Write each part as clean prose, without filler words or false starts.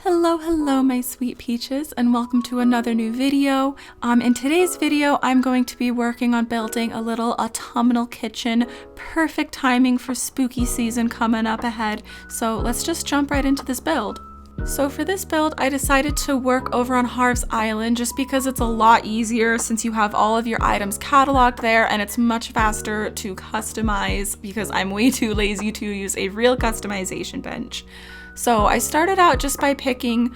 Hello my sweet peaches, and welcome to another new video. In today's video I'm going to be working on building a little autumnal kitchen. Perfect timing for spooky season coming up ahead, so let's just jump right into this build. So for this build I decided to work over on Harv's Island just because it's a lot easier since you have all of your items cataloged there, and it's much faster to customize because I'm way too lazy to use a real customization bench. So I started out just by picking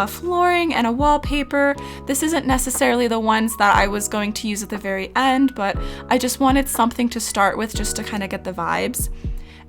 flooring and a wallpaper. This isn't necessarily the ones that I was going to use at the very end, but I just wanted something to start with just to kind of get the vibes.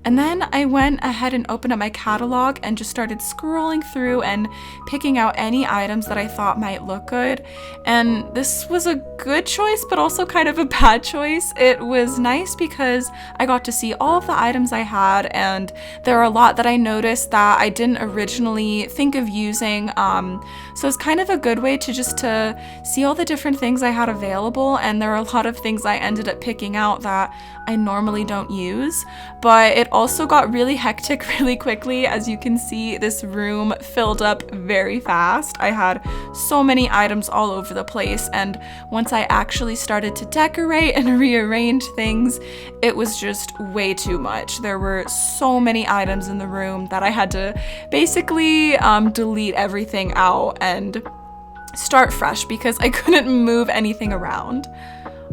And then I went ahead and opened up my catalog and just started scrolling through and picking out any items that I thought might look good. And this was a good choice, but also kind of a bad choice. It was nice because I got to see all of the items I had, and there are a lot that I noticed that I didn't originally think of using. So it's kind of a good way to just to see all the different things I had available, and there are a lot of things I ended up picking out that I normally don't use. But it also got really hectic really quickly. As you can see, this room filled up very fast. I had so many items all over the place, and once I actually started to decorate and rearrange things, it was just way too much. There were so many items in the room that I had to basically delete everything out and start fresh because I couldn't move anything around.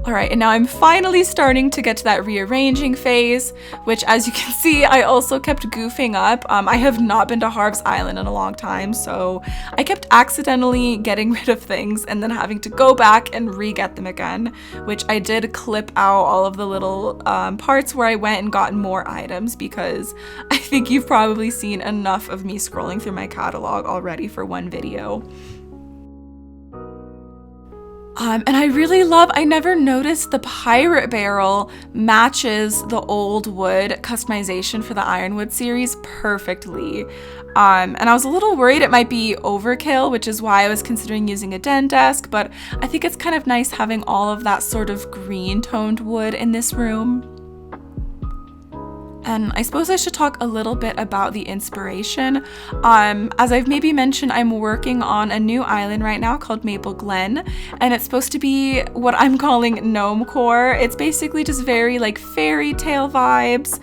Alright, and now I'm finally starting to get to that rearranging phase, which, as you can see, I also kept goofing up. I have not been to Harv's Island in a long time, so I kept accidentally getting rid of things and then having to go back and re-get them again, which I did clip out all of the little parts where I went and got more items, because I think you've probably seen enough of me scrolling through my catalog already for one video. And I never noticed the pirate barrel matches the old wood customization for the Ironwood series perfectly. And I was a little worried it might be overkill, which is why I was considering using a den desk, but I think it's kind of nice having all of that sort of green toned wood in this room. And I suppose I should talk a little bit about the inspiration. As I've maybe mentioned, I'm working on a new island right now called Maple Glen, and it's supposed to be what I'm calling gnome core. It's basically just very like fairy tale vibes,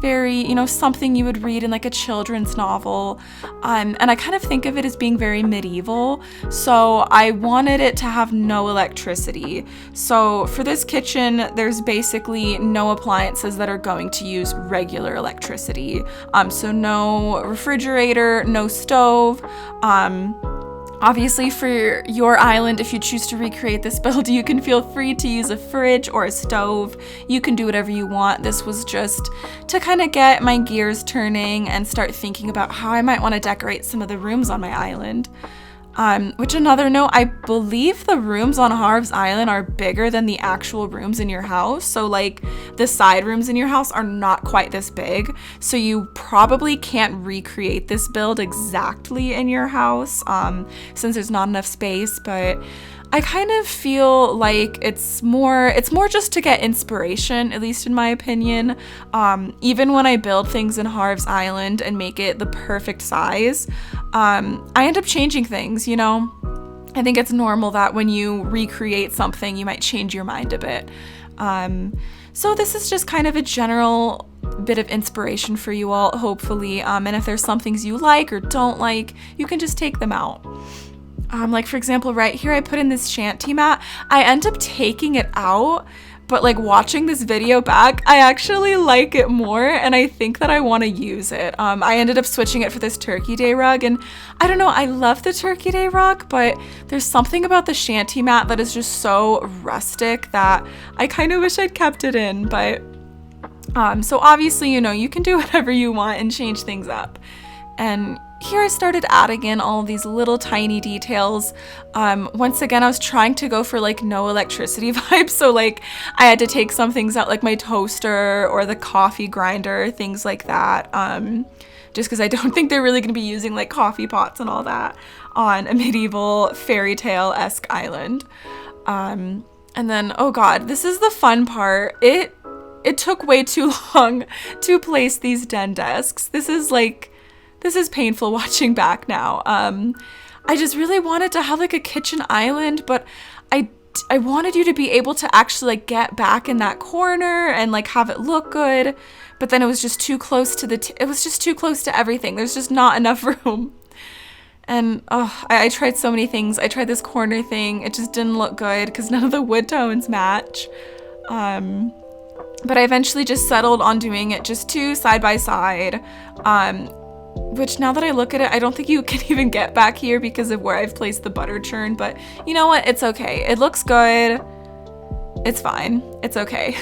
very, something you would read in like a children's novel. And I kind of think of it as being very medieval. So I wanted it to have no electricity. So for this kitchen, there's basically no appliances that are going to use regular electricity. So no refrigerator, no stove. Obviously, for your island, if you choose to recreate this build, you can feel free to use a fridge or a stove. You can do whatever you want. This was just to kind of get my gears turning and start thinking about how I might want to decorate some of the rooms on my island. Which, another note, I believe the rooms on Harv's Island are bigger than the actual rooms in your house. So like the side rooms in your house are not quite this big. So you probably can't recreate this build exactly in your house since there's not enough space. But I kind of feel like it's more just to get inspiration, at least in my opinion. Even when I build things in Harv's Island and make it the perfect size, I end up changing things, I think it's normal that when you recreate something, you might change your mind a bit. So this is just kind of a general bit of inspiration for you all, hopefully. And if there's some things you like or don't like, you can just take them out. Like for example, right here I put in this shanty mat. I end up taking it out, but like watching this video back, I actually like it more, and I think that I want to use it. I ended up switching it for this Turkey Day rug, and I don't know, I love the Turkey Day rug, but there's something about the shanty mat that is just so rustic that I kind of wish I'd kept it in. But so obviously, you can do whatever you want and change things up. And here I started adding in all of these little tiny details. Once again, I was trying to go for like no electricity vibes. So like I had to take some things out, like my toaster or the coffee grinder, things like that. Just because I don't think they're really going to be using like coffee pots and all that on a medieval fairy tale-esque island. And then, oh God, this is the fun part. It took way too long to place these den desks. This is like This is painful watching back now. I just really wanted to have like a kitchen island, but I wanted you to be able to actually like get back in that corner and like have it look good, but then it was just too close to it was just too close to everything. There's just not enough room. And I tried so many things. I tried this corner thing. It just didn't look good because none of the wood tones match. But I eventually just settled on doing it just two side by side. Which now that I look at it, I don't think you can even get back here because of where I've placed the butter churn, but you know what? It's okay. It looks good. It's fine. It's okay.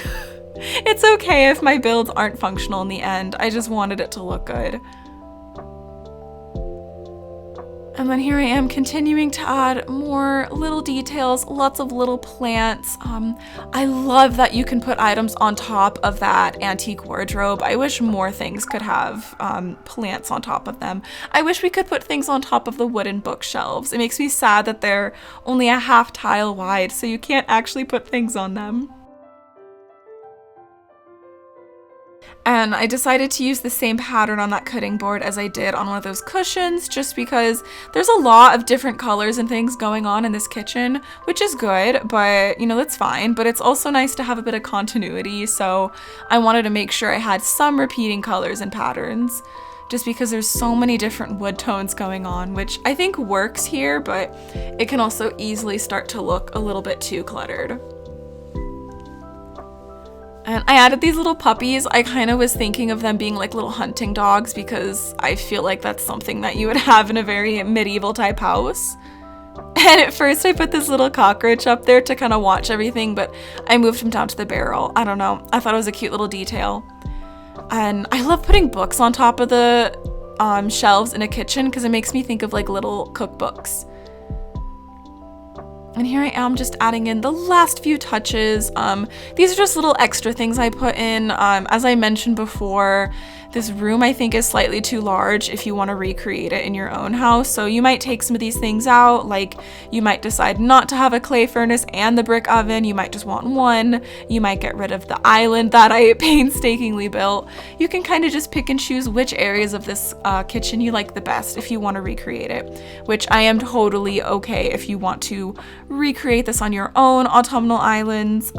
It's okay if my builds aren't functional in the end. I just wanted it to look good. And then here I am continuing to add more little details, lots of little plants. I love that you can put items on top of that antique wardrobe. I wish more things could have plants on top of them. I wish we could put things on top of the wooden bookshelves. It makes me sad that they're only a half tile wide, so you can't actually put things on them. And I decided to use the same pattern on that cutting board as I did on one of those cushions, just because there's a lot of different colors and things going on in this kitchen, which is good, but you know, that's fine. But it's also nice to have a bit of continuity, so I wanted to make sure I had some repeating colors and patterns, just because there's so many different wood tones going on, which I think works here, but it can also easily start to look a little bit too cluttered. And I added these little puppies. I kind of was thinking of them being like little hunting dogs because I feel like that's something that you would have in a very medieval type house. And at first I put this little cockroach up there to kind of watch everything, but I moved him down to the barrel. I don't know. I thought it was a cute little detail. And I love putting books on top of the shelves in a kitchen because it makes me think of like little cookbooks. And here I am just adding in the last few touches. These are just little extra things I put in. As I mentioned before, this room I think is slightly too large if you want to recreate it in your own house. So you might take some of these things out, like you might decide not to have a clay furnace and the brick oven. You might just want one. You might get rid of the island that I painstakingly built. You can kind of just pick and choose which areas of this kitchen you like the best if you want to recreate it, which I am totally okay if you want to recreate this on your own autumnal islands.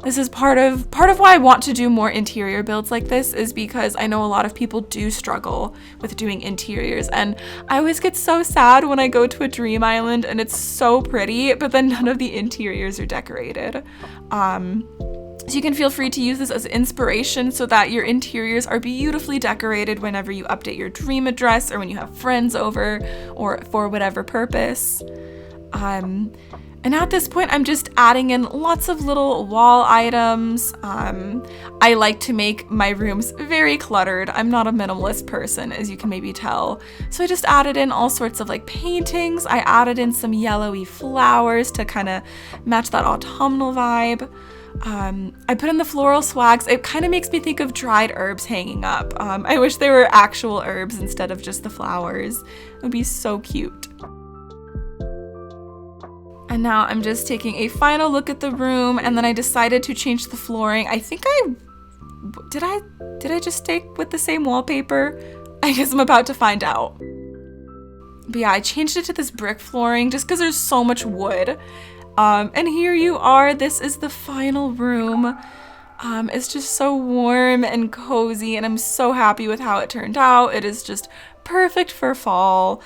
This is part of why I want to do more interior builds like this, is because I know a lot of people do struggle with doing interiors, and I always get so sad when I go to a dream island and it's so pretty, but then none of the interiors are decorated. So you can feel free to use this as inspiration so that your interiors are beautifully decorated whenever you update your dream address or when you have friends over or for whatever purpose. And at this point, I'm just adding in lots of little wall items. I like to make my rooms very cluttered. I'm not a minimalist person, as you can maybe tell. So I just added in all sorts of like paintings. I added in some yellowy flowers to kind of match that autumnal vibe. I put in the floral swags. It kind of makes me think of dried herbs hanging up. I wish they were actual herbs instead of just the flowers. It would be so cute. And now I'm just taking a final look at the room, and then I decided to change the flooring. I think did I just stick with the same wallpaper? I guess I'm about to find out. But yeah, I changed it to this brick flooring just because there's so much wood. And here you are. This is the final room. It's just so warm and cozy, and I'm so happy with how it turned out. It is just perfect for fall,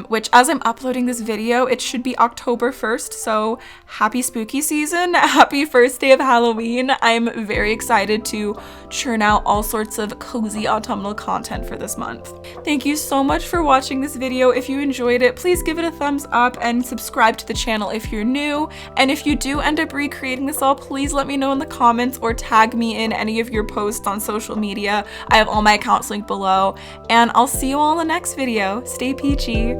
which as I'm uploading this video, it should be October 1st, so happy spooky season, happy first day of Halloween. I'm very excited to churn out all sorts of cozy autumnal content for this month. Thank you so much for watching this video. If you enjoyed it, please give it a thumbs up and subscribe to the channel if you're new. And if you do end up recreating this all, please let me know in the comments or tag me in any of your posts on social media. I have all my accounts linked below, and I'll see you all in the next video. Stay peachy.